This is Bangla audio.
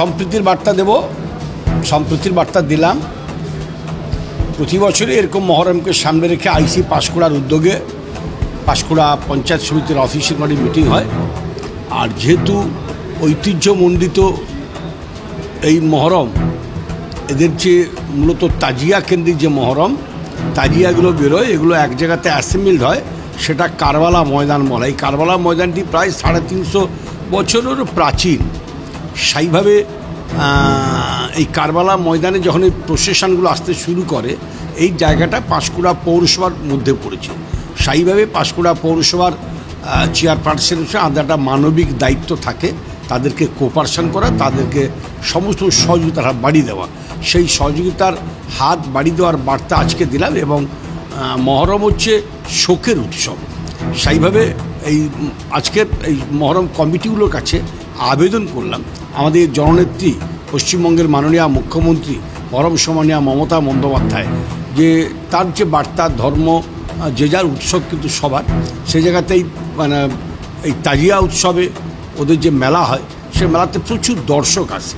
সম্প্রীতির বার্তা দেব, সম্প্রীতির বার্তা দিলাম। প্রতি বছরই এরকম মহরমকে সামনে রেখে আইসি পাঁশকুড়ার উদ্যোগে পাঁশকুড়া পঞ্চায়েত সমিতির অফিসের বাড়ি মিটিং হয়। আর যেহেতু ঐতিহ্যমণ্ডিত এই মহরম, এদের যে মূলত তাজিয়া কেন্দ্রিক যে মহরম, তাজিয়াগুলো বেরোয়, এগুলো এক জায়গাতে অ্যাসেম্বলড হয়, সেটা কারবালা ময়দান বলা। এই কারবালা ময়দানটি প্রায় 350 বছরেরও প্রাচীন। সেইভাবে এই কারবালা ময়দানে যখন এই প্রসেশনগুলো আসতে শুরু করে, এই জায়গাটা পাঁশকুড়া পৌরসভার মধ্যে পড়েছে। সেইভাবে পাঁশকুড়া পৌরসভার চেয়ারপারসন হিসেবে আলাদা মানবিক দায়িত্ব থাকে, তাদেরকে কোঅপারেশন করা, তাদেরকে সমস্ত সহযোগিতার হাত বাড়িয়ে দেওয়া। সেই সহযোগিতার হাত বাড়িয়ে দেওয়ার বার্তা আজকে দিলাম। এবং মহরম হচ্ছে শোকের উৎসব। সেইভাবে এই আজকের এই মহরম কমিটিগুলোর কাছে আবেদন করলাম, আমাদের জননেত্রী পশ্চিমবঙ্গের মাননীয় মুখ্যমন্ত্রী পরম সম্মানীয় মমতা বন্দ্যোপাধ্যায়, যে তার যে বার্তা, ধর্ম যে যার উৎসব কিন্তু সবার, সেই জায়গাতেই মানে এই তাজিয়া উৎসবে ওদের যে মেলা হয়, সে মেলাতে প্রচুর দর্শক আসে।